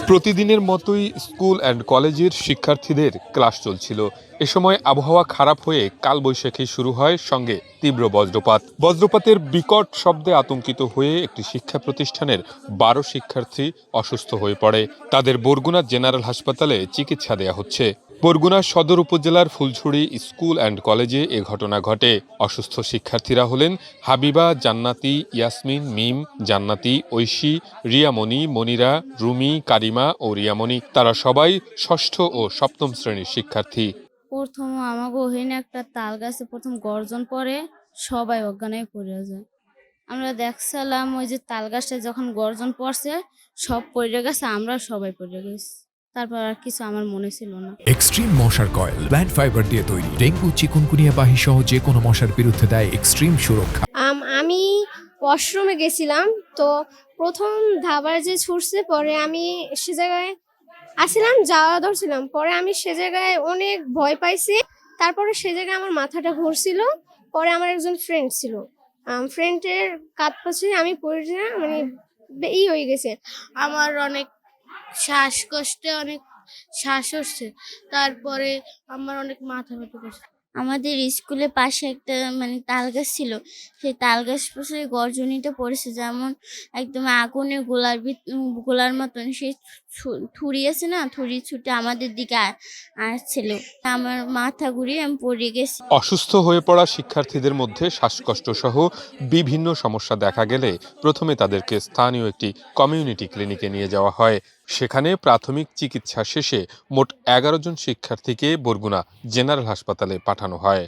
প্রতিদিনের মতোই school and কলেজের শিক্ষার্থীদের ক্লাস চলছিল। এ সময় আবহাওয়া খারাপ হয়ে কালবৈশাখী শুরু হয়, সঙ্গে তীব্র বজ্রপাত। বজ্রপাতের বিকট শব্দে আতঙ্কিত হয়ে একটি শিক্ষা প্রতিষ্ঠানের ১২ শিক্ষার্থী অসুস্থ হয়ে পড়ে। তাদের বরগুনা জেনারেল হাসপাতালে চিকিৎসা দেয়া হচ্ছে। বরগুনা সদর উপজেলার ফুলছড়ি স্কুল অ্যান্ড কলেজে এ ঘটনা ঘটে। অসুস্থ শিক্ষার্থীরা হলেন হাবিবা, জান্নাতি, ইয়াসমিন, মিম, জান্নাতি, ঐশী, রিয়ামণি, মনিরা, রুমি, কারিমা ও রিয়ামণি। তারা সবাই ষষ্ঠ ও সপ্তম শ্রেণীর শিক্ষার্থী। প্রথম আমাকে ওখানে একটা তাল গাছে প্রথম গর্জন পড়ে, সবাই অজ্ঞান হয়ে পড়ে যায়। আমরা দেখছিলাম ওই যে তাল গাছটা যখন গর্জন পড়ছে সব পড়ে গেছে, আমরা সবাই পড়ে গেছি। তারপর আর কিছু আমার মনে ছিল না। এক্সট্রিম মশার কয়েল প্ল্যান্ট ফাইবার দিয়ে তৈরি। ডেঙ্গু, চিকুনগুনিয়া বাহি সহ যে কোনো মশার বিরুদ্ধে দেয় এক্সট্রিম সুরক্ষা। আমি ওয়াশরুমে গেছিলাম, তো প্রথম ধাবার যে ছুটছে, পরে আমি সে জায়গায় আসছিলাম, যাওয়া ধরছিলাম, পরে আমি সে জায়গায় অনেক ভয় পাইছি। তারপরে সে জায়গায় আমার মাথাটা ঘুরছিল। পরে আমার একজন ফ্রেন্ড ছিল, ফ্রেন্ডের কাঁধ পাশে আমি পড়ে মানে হয়ে গেছে। আমার অনেক শ্বাসকষ্টে অনেক শ্বাস হচ্ছে, তারপরে আমার অনেক মাথা ব্যথা করছে। আমাদের স্কুলের পাশে একটা তাল গাছ ছিল, সেই তাল গাছ পাশে গর্জনীটা পড়েছে, যেমন একদম আগুনের গোলার মতন সেই থুড়ি আছে না, থুড়ি ছুটে আমাদের দিকে আসছিল। আমার মাথা ঘুরিয়ে আমি পড়ে গেছি। অসুস্থ হয়ে পড়া শিক্ষার্থীদের মধ্যে শ্বাসকষ্ট সহ বিভিন্ন সমস্যা দেখা গেলে প্রথমে তাদেরকে স্থানীয় একটি কমিউনিটি ক্লিনিকে নিয়ে যাওয়া হয়। সেখানে প্রাথমিক চিকিৎসা শেষে মোট ১১ জন শিক্ষার্থীকে বরগুনা জেনারেল হাসপাতালে পাঠানো হয়।